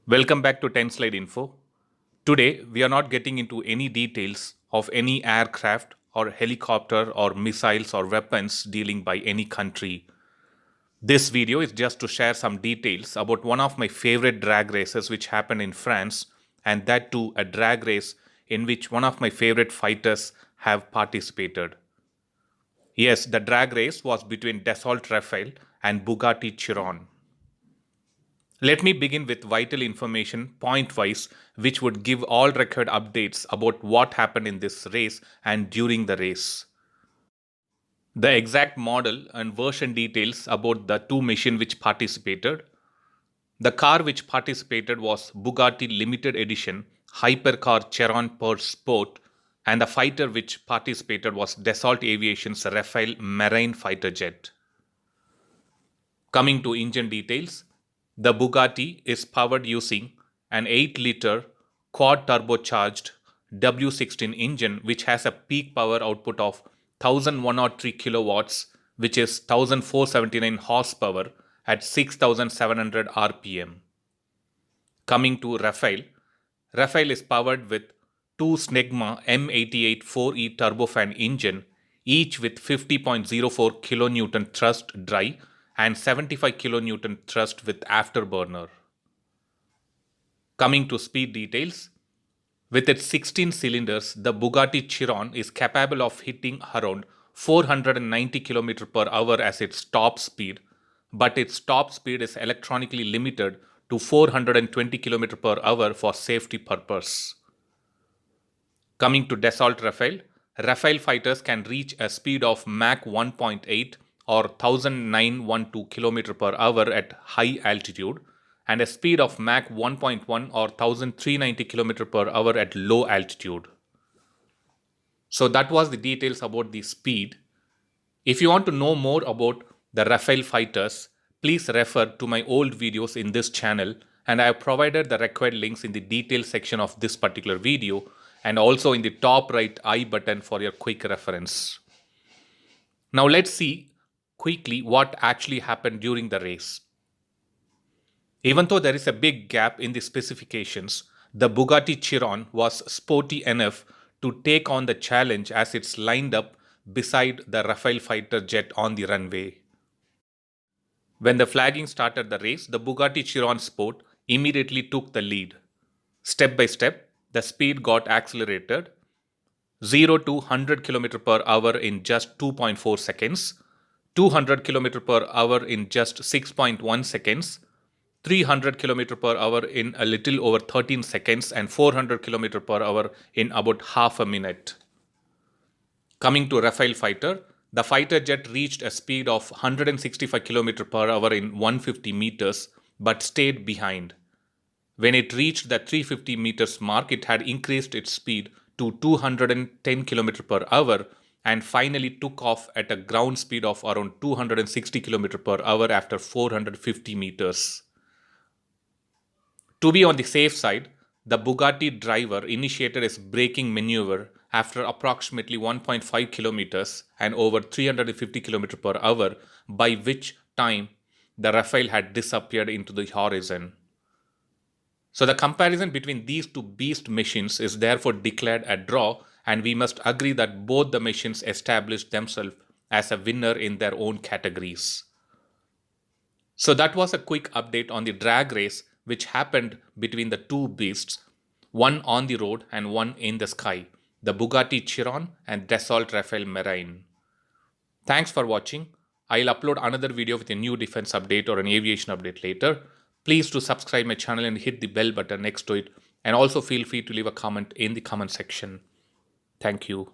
Welcome back to 10 Slide Info. Today, we are not getting into any details of any aircraft or helicopter or missiles or weapons dealing by any country. This video is just to share some details about one of my favorite drag races which happened in France, and that too a drag race in which one of my favorite fighters have participated. Yes, the drag race was between Dassault Rafale and Bugatti Chiron. Let me begin with vital information point-wise, which would give all record updates about what happened in this race and during the race. The exact model and version details about the two machines which participated. The car which participated was Bugatti Limited Edition Hypercar Chiron Per Sport, and the fighter which participated was Dassault Aviation's Rafale Marine fighter jet. Coming to engine details, the Bugatti is powered using an 8-liter quad turbocharged W16 engine which has a peak power output of 1103 kilowatts, which is 1479 horsepower at 6700 rpm. Coming to Rafale, Rafale is powered with two Snegma M88 4E turbofan engine, each with 50.04 kilonewton thrust dry and 75 kilonewton thrust with afterburner. Coming to speed details, with its 16 cylinders, the Bugatti Chiron is capable of hitting around 490 km per hour as its top speed, but its top speed is electronically limited to 420 km per hour for safety purpose. Coming to Dassault Rafale, Rafale fighters can reach a speed of Mach 1.8 or 1912 km per hour at high altitude, and a speed of Mach 1.1 or 1390 km per hour at low altitude. So that was the details about the speed. If you want to know more about the Rafale fighters, please refer to my old videos in this channel, and I have provided the required links in the details section of this particular video and also in the top right I button for your quick reference. Now let's see quickly what actually happened during the race. Even though there is a big gap in the specifications, the Bugatti Chiron was sporty enough to take on the challenge as it's lined up beside the Rafale fighter jet on the runway. When the flagging started the race, the Bugatti Chiron Sport immediately took the lead. Step by step, the speed got accelerated 0 to 100 km per hour in just 2.4 seconds, 200 km per hour in just 6.1 seconds, 300 km per hour in a little over 13 seconds, and 400 km per hour in about half a minute. Coming to Rafale fighter, the fighter jet reached a speed of 165 km per hour in 150 meters but stayed behind. When it reached the 350 meters mark, it had increased its speed to 210 km per hour and finally took off at a ground speed of around 260 km per hour after 450 meters. To be on the safe side, the Bugatti driver initiated his braking maneuver after approximately 1.5 kilometers and over 350 km per hour, by which time the Rafale had disappeared into the horizon. So the comparison between these two beast machines is therefore declared a draw, and we must agree that both the machines established themselves as a winner in their own categories. So that was a quick update on the drag race which happened between the two beasts, one on the road and one in the sky, the Bugatti Chiron and Dassault Rafale Marine. Thanks for watching. I'll upload another video with a new defense update or an aviation update later. Please do subscribe my channel and hit the bell button next to it, and also feel free to leave a comment in the comment section. Thank you.